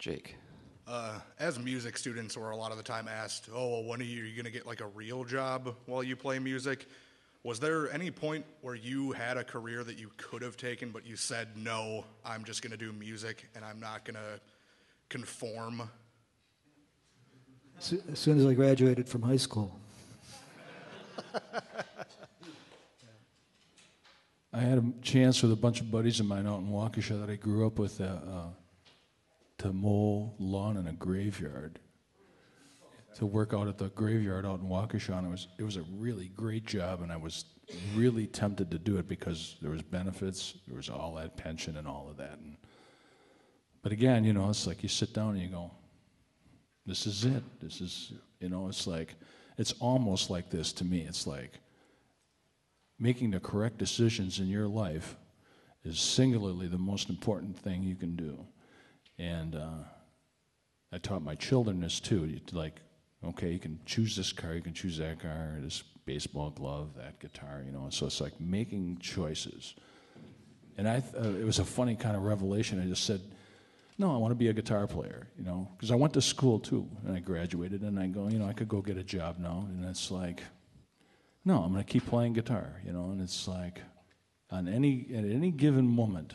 Jake. As music students, we're a lot of the time asked, oh, well, when are you going to get like a real job while you play music? Was there any point where you had a career that you could have taken, but you said, no, I'm just going to do music and I'm not going to conform? As soon as I graduated from high school. I had a chance with a bunch of buddies of mine out in Waukesha that I grew up with to mow lawn in a graveyard, to work out at the graveyard out in Waukesha. And it was a really great job, and I was really tempted to do it because there was benefits, there was all that pension and all of that. But again, you know, it's like you sit down and you go, this is it. This is, you know, it's like, it's almost like this to me. It's like making the correct decisions in your life is singularly the most important thing you can do. And I taught my children this too. Like, okay, you can choose this car, you can choose that car, this baseball glove, that guitar, you know. So it's like making choices. And it was a funny kind of revelation. I just said, no, I want to be a guitar player, you know, because I went to school too, and I graduated, and I go, you know, I could go get a job now, and it's like, no, I'm going to keep playing guitar, you know, and it's like, at any given moment,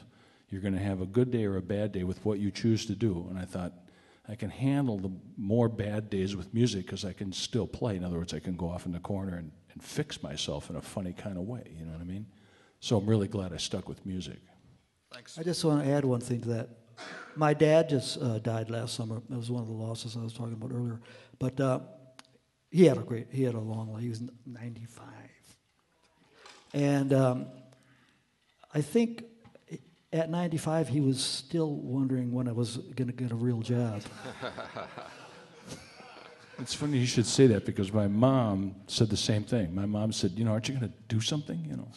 you're going to have a good day or a bad day with what you choose to do. And I thought, I can handle the more bad days with music because I can still play. In other words, I can go off in the corner and fix myself in a funny kind of way, you know what I mean? So I'm really glad I stuck with music. Thanks. I just want to add one thing to that. My dad just died last summer. It was one of the losses I was talking about earlier. But he had a long life. He was 95. And I think at 95, he was still wondering when I was going to get a real job. It's funny you should say that because my mom said the same thing. My mom said, you know, aren't you going to do something, you know?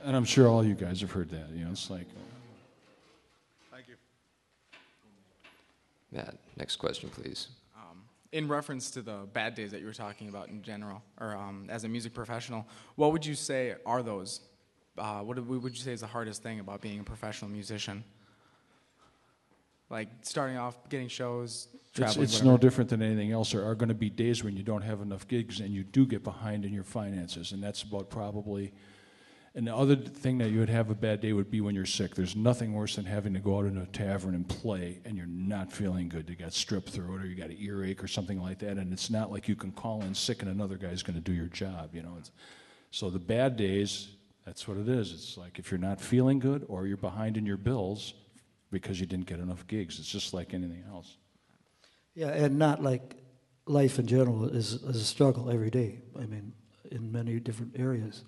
And I'm sure all you guys have heard that, you know, it's like... Thank you. Matt, next question, please. In reference to the bad days that you were talking about in general, or as a music professional, what would you say are those? What would you say is the hardest thing about being a professional musician? Like starting off, getting shows, traveling, It's no different than anything else. There are going to be days when you don't have enough gigs and you do get behind in your finances, and that's about probably... And the other thing that you would have a bad day would be when you're sick. There's nothing worse than having to go out in a tavern and play and you're not feeling good. You got strep throat or you got an earache or something like that, and it's not like you can call in sick and another guy's going to do your job, you know. So the bad days, that's what it is. It's like if you're not feeling good or you're behind in your bills because you didn't get enough gigs. It's just like anything else. Yeah, and not like life in general is a struggle every day. I mean, in many different areas.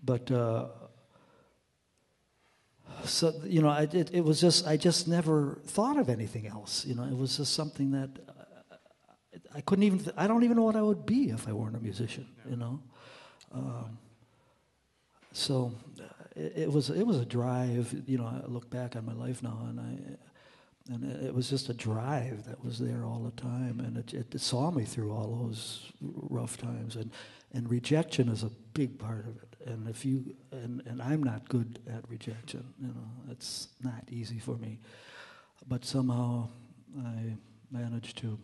But so you know, it was just I just never thought of anything else. You know, it was just something that I couldn't even. I don't even know what I would be if I weren't a musician. You know, so it was a drive. You know, I look back on my life now, and it was just a drive that was there all the time, and it saw me through all those rough times, and rejection is a big part of it. And if you and I'm not good at rejection, you know, it's not easy for me. But somehow I managed to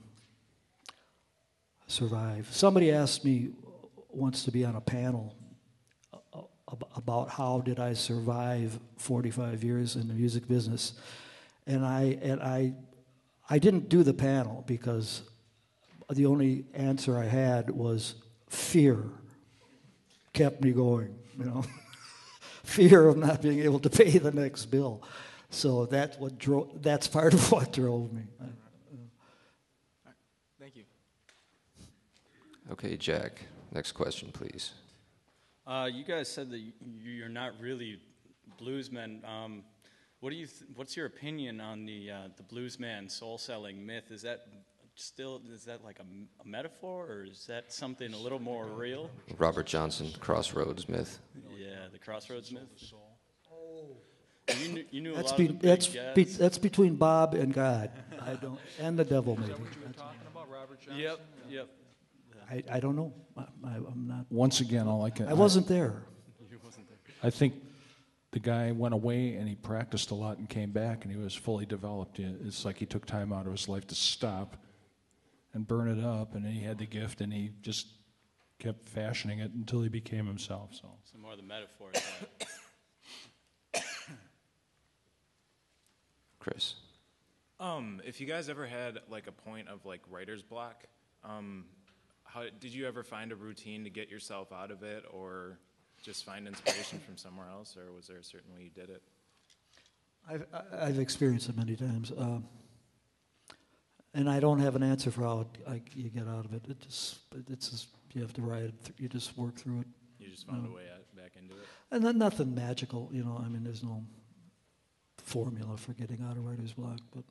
survive. Somebody asked me once to be on a panel about how did I survive 45 years in the music business, and I didn't do the panel because the only answer I had was fear. Kept me going, you know. Fear of not being able to pay the next bill. So that's part of what drove me. Thank you. Okay, Jack, next question, please. You guys said that you're not really bluesmen. What's your opinion on the bluesman soul-selling myth? Is that like a metaphor, or is that something a little more real? Robert Johnson, Crossroads myth. Yeah, the Crossroads myth. Oh, you knew a lot of the big jazz. that's between Bob and God. I don't, and the devil maybe. Is that what you were talking about, Robert Johnson? Yep. I don't know. I'm not. Once again, all I can... I wasn't there. You wasn't there. I think the guy went away and he practiced a lot and came back and he was fully developed. It's like he took time out of his life to stop and burn it up, and then he had the gift and he just kept fashioning it until he became himself. So more of the metaphor is that. Chris. If you guys ever had like a point of like writer's block, how did you ever find a routine to get yourself out of it, or just find inspiration from somewhere else, or was there a certain way you did it? I've experienced it many times, and I don't have an answer for how you get out of it. It's just you have to write it. You just work through it. You just found a way back into it. And then nothing magical, I mean, there's no formula for getting out of writer's block. But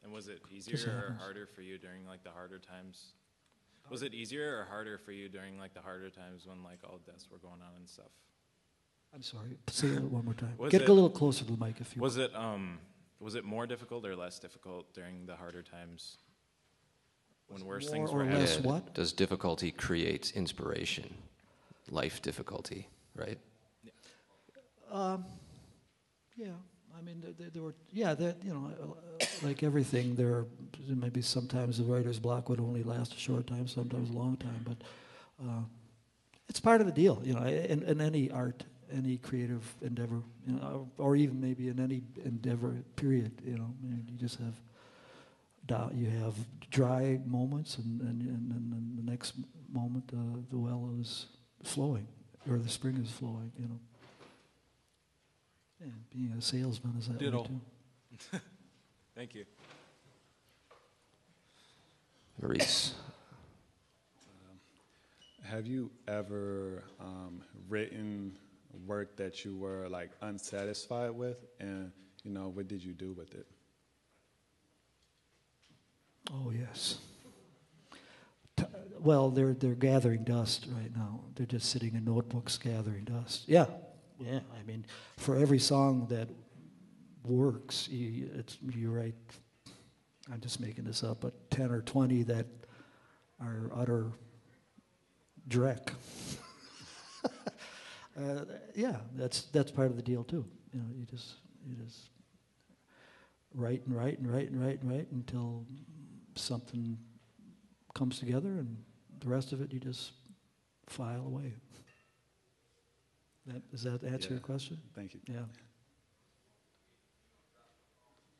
and was it easier or harder for you during like the harder times? Was it easier or harder for you during like the harder times when like all deaths were going on and stuff? I'm sorry. Say it one more time. Was Get it- a little closer to the mic if you. Was it more difficult or less difficult during the harder times when worse things more were or happening? less what? Does difficulty create inspiration? Life difficulty, right? Yeah, I mean, there were, like everything, there may be sometimes the writer's block would only last a short time, sometimes a long time, but it's part of the deal, in any art, any creative endeavor, or even maybe in any endeavor, period, I mean, you just have, you have dry moments, and the next moment, the well is flowing, or the spring is flowing, Yeah, being a salesman is that way Ditto. too. Thank you. Maurice. Have you ever written work that you were like unsatisfied with, and what did you do with it? Oh yes. Well, they're gathering dust right now. They're just sitting in notebooks gathering dust. Yeah. I mean, for every song that works, you write. I'm just making this up, but 10 or 20 that are utter dreck. Yeah, that's part of the deal too. You just write and write and write and write and write until something comes together, and the rest of it you just file away. Does that answer your question? Thank you. Yeah.